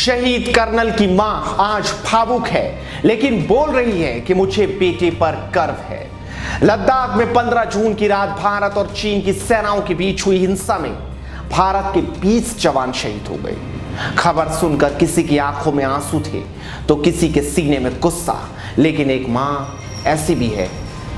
शहीद कर्नल की मां आज भावुक है, लेकिन बोल रही है कि मुझे बेटे पर गर्व है। लद्दाख में 15 जून की रात भारत और चीन की सेनाओं के बीच हुई हिंसा में भारत के 20 जवान शहीद हो गए। खबर सुनकर किसी की आंखों में आंसू थे तो किसी के सीने में गुस्सा, लेकिन एक मां ऐसी भी है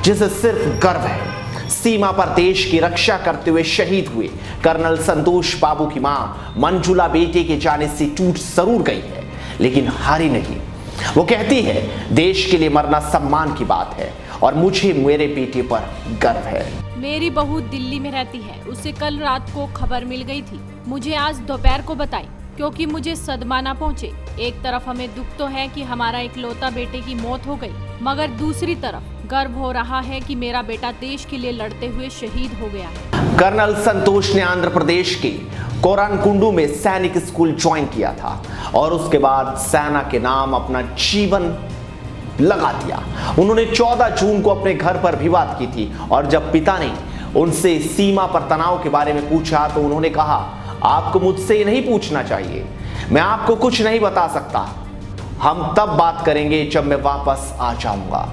जिसे सिर्फ गर्व है। सीमा पर देश की रक्षा करते हुए शहीद हुए कर्नल संतोष बाबू की मां मंजुला बेटे के जाने से टूट जरूर गई है, लेकिन हारी नहीं। वो कहती है देश के लिए मरना सम्मान की बात है और मुझे मेरे बेटे पर गर्व है। मेरी बहू दिल्ली में रहती है, उसे कल रात को खबर मिल गई थी। मुझे आज दोपहर को बताई क्योंकि मुझे सदमा ना पहुंचे। एक तरफ हमें दुख तो है कि हमारा इकलौता बेटे की मौत हो गई, मगर दूसरी तरफ गर्व हो रहा है कि मेरा बेटा देश के लिए लड़ते हुए शहीद हो गया है। कर्नल संतोष ने आंध्र प्रदेश के कोरानकुंडू में सैनिक स्कूल ज्वाइन किया था और उसके बाद सेना के नाम अपना जीवन लगा दिया। उन्होंने 14 जून को अपने घर पर भी बात की थी और जब पिता ने उनसे सीमा पर तनाव के बारे में पूछा तो उन्होंने कहा, आपको मुझसे ये नहीं पूछना चाहिए, मैं आपको कुछ नहीं बता सकता। हम तब बात करेंगे जब मैं वापस आ जाऊंगा।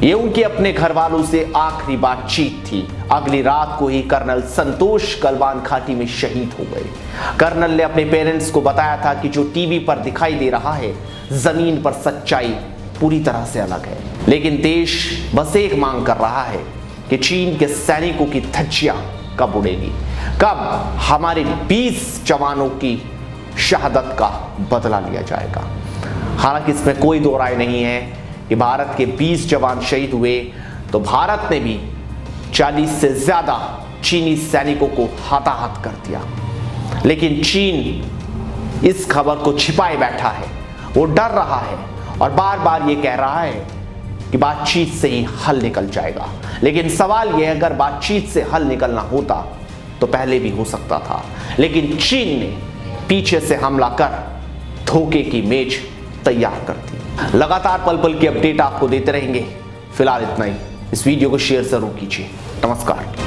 ये उनके अपने घर वालों से आखिरी बातचीत थी। अगली रात को ही कर्नल संतोष गलवान घाटी में शहीद हो गए। कर्नल ने अपने पेरेंट्स को बताया था कि जो टीवी पर दिखाई दे रहा है, जमीन पर सच्चाई पूरी तरह से अलग है। लेकिन देश बस एक मांग कर रहा है कि चीन के सैनिकों की धज्जियां कब उड़ेगी, कब हमारे 20 जवानों की शहादत का बदला लिया जाएगा। हालांकि इसमें कोई दो राय नहीं है कि भारत के 20 जवान शहीद हुए तो भारत ने भी 40 से ज्यादा चीनी सैनिकों को हताहत कर दिया। लेकिन चीन इस खबर को छिपाए बैठा है, वो डर रहा है और बार बार ये कह रहा है कि बातचीत से ही हल निकल जाएगा। लेकिन सवाल यह, अगर बातचीत से हल निकलना होता तो पहले भी हो सकता था, लेकिन चीन ने पीछे से हमला कर धोखे की मेज तैयार कर दी। लगातार पल पल की अपडेट आपको देते रहेंगे। फिलहाल इतना ही। इस वीडियो को शेयर जरूर कीजिए। नमस्कार।